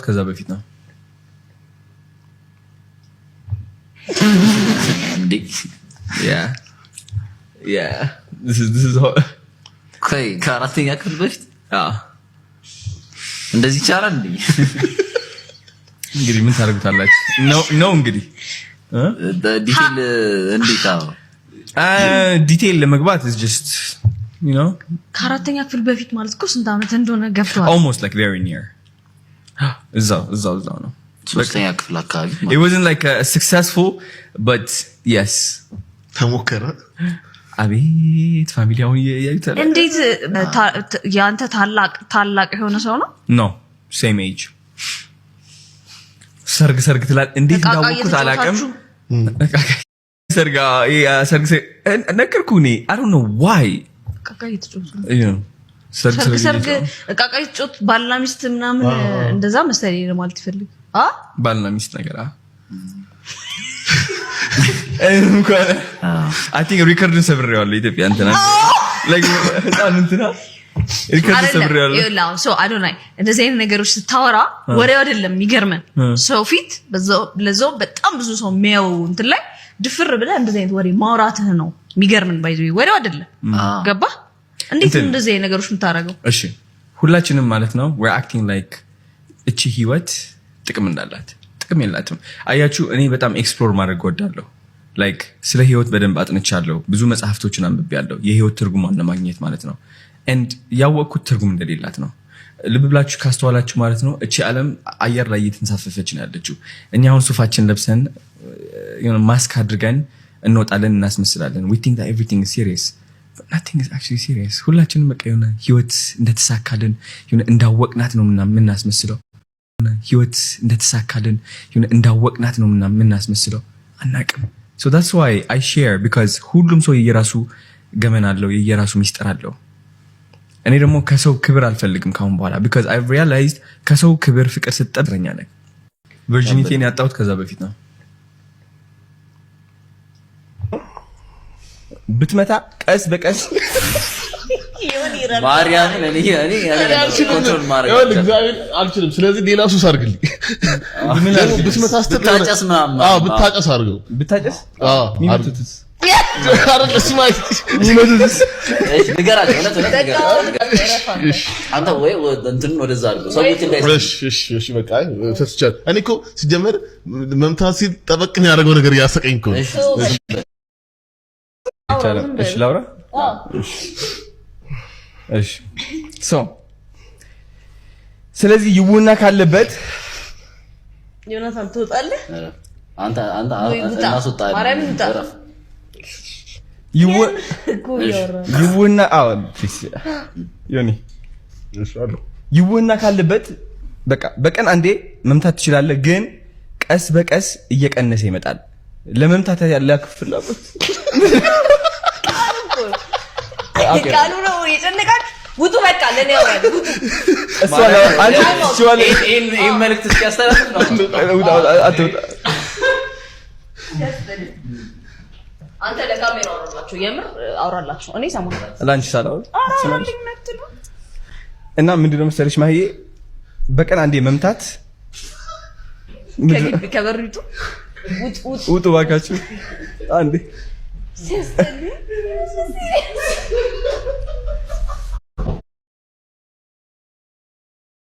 ከዛ በፊት ነው this is ከአራተኛ ክፍል በፊት እንደዚህ ይቻላል እንዴ? እንግዲህ ምን ታደርጉታላችሁ ነው እንግዲህ ዲቴል እንዴት ነው ዲቴል ለመግባት is just you know ከአራተኛ ክፍል በፊት ማለት እኮ ስንት አመት እንደሆነ ገብቷል almost like very near እዛው ነው ሶስተኛ ክፍል አካባቢ it wasn't like successful but yes ተሞከረ አቤት ፋሚሊያውን ያዩታል እንዴት ያንተ ታላቅ የሆነ ሰው ነው no same age ሰርግ ትላል እንዴት እንዳወቁት አላቀም ሰርግ ነከርኩኝ I don't know why ሰርግ እቃቃይ ጮት ባልና ሚስት ምናምን እንደዛ መሰለኝ ለማለት ይፈልግ ባልና ሚስት ነገር I think ሪከርድን ሰብሬዋለሁ ኢትዮጵያ እንትና like እንትና ሪከርድ ሰብሬዋለሁ so I don't know እንደዚህ አይነት ነገሮች ስታወራ ወሬው አይደለም የሚገርመን ሰው ፊት ለዛው በጣም ብዙ ሰው የሚያው እንትን ላይ ድፍር ብለህ እንደዚህ አይነት ወሬ ማውራትህ ነው የሚገርመን ባይዘው ወሬው አይደለም ገባ እንዴት እንደዚህ አይነት ነገሮች የምታረጋው እሺ ሁላችንም ማለት ነው we're acting like እቺ ህይወት ጥቅም እንዳላት ጥቅም የላትም አያችሁ እኔ በጣም ኤክስፕሎር ማድረግ ወዳለሁ like ስለ ህይወት በደንብ አጥንቻለሁ ብዙ መጽሐፍቶችን አንብቤያለሁ የህይወት ትርጉሟን ለማግኘት ማለት ነው and ያወቅኩት ትርጉም እንደሌላት ነው ልብ ብላችሁ ካስተዋላችሁ ማለት ነው እቺ ዓለም አየር ላይ እየተንሳፈፈች ነው ያለችው እኛ አሁን ሱፋችን ለብሰን ማስክ አድርገን እንወጣለን እናስመስላለን we think that everything is serious but nothing is actually serious ሁላችንም በቃ የሆነ ህይወት እንደተሳካልን የሆነ እንዳወቅናት ነው ምናስመስለው ህይወት እንደተሳካልን የሆነ እንዳወቅናት ነው ምናስመስለው አናቅም so that's why I share because ሁሉም ሰው የየራሱ ገመና አለው የየራሱ ሚስጥር አለው እኔ ደግሞ ከሰው ክብር አልፈልግም ካሁን በኋላ because I've realized ከሰው ክብር ፍቅር ስጠብረኛ ነኝ virginityን ያጣሁት ከዛ በፊት ነው ብትመታ ቀስ በቀስ ማርያም እኔ ኮንትሮል ማድረግ አልችልም ስለዚህ ሌላ ሱስ አድርግልኝ ብትመታ ብታጨስ ምናምን ብታጨስ አድርገው ብታጨስ ሚመቱትስ አረለ ስማይ ሚመቱትስ ንገራቸው አንተ ወይ እንትን ወደዛ አድርገው ሰዎች እንዳይሰሽ እሺ በቃ ተስቻል እኔ እኮ ሲጀመር መምታት ሲል ጠበቅን ያደረገው ነገር ያሰቀኝ እኮ እሺ ላውራ እሺ ሶ ስለዚህ ይውና ካለበት ዮናታን ትወጣለህ አንተ እናስወጣለን ማርያም እንታ ይውና ዮኒ ይውና ካለበት በቃ በቀን አንዴ መምታት ትችላለህ ግን ቀስ በቀስ እየቀነሰ ይመጣል ለመምታት ያለ ፍላጎት ቃሉ ነው የጨነቃት ውጡ በቃ ለኔ ያወራል ውጡ ይሄን መልእክት እስኪያስተላልፍ ነው አንተ ለካሜራ አውራላችሁ የምር አውራላችሁ እኔ ሰማሁ ላንቺ ሳላው እና ምንድነው መሰለሽ ማህዬ በቀን አንዴ መምታት ከበሪቱ ውጡ ባካችሁ አንዴ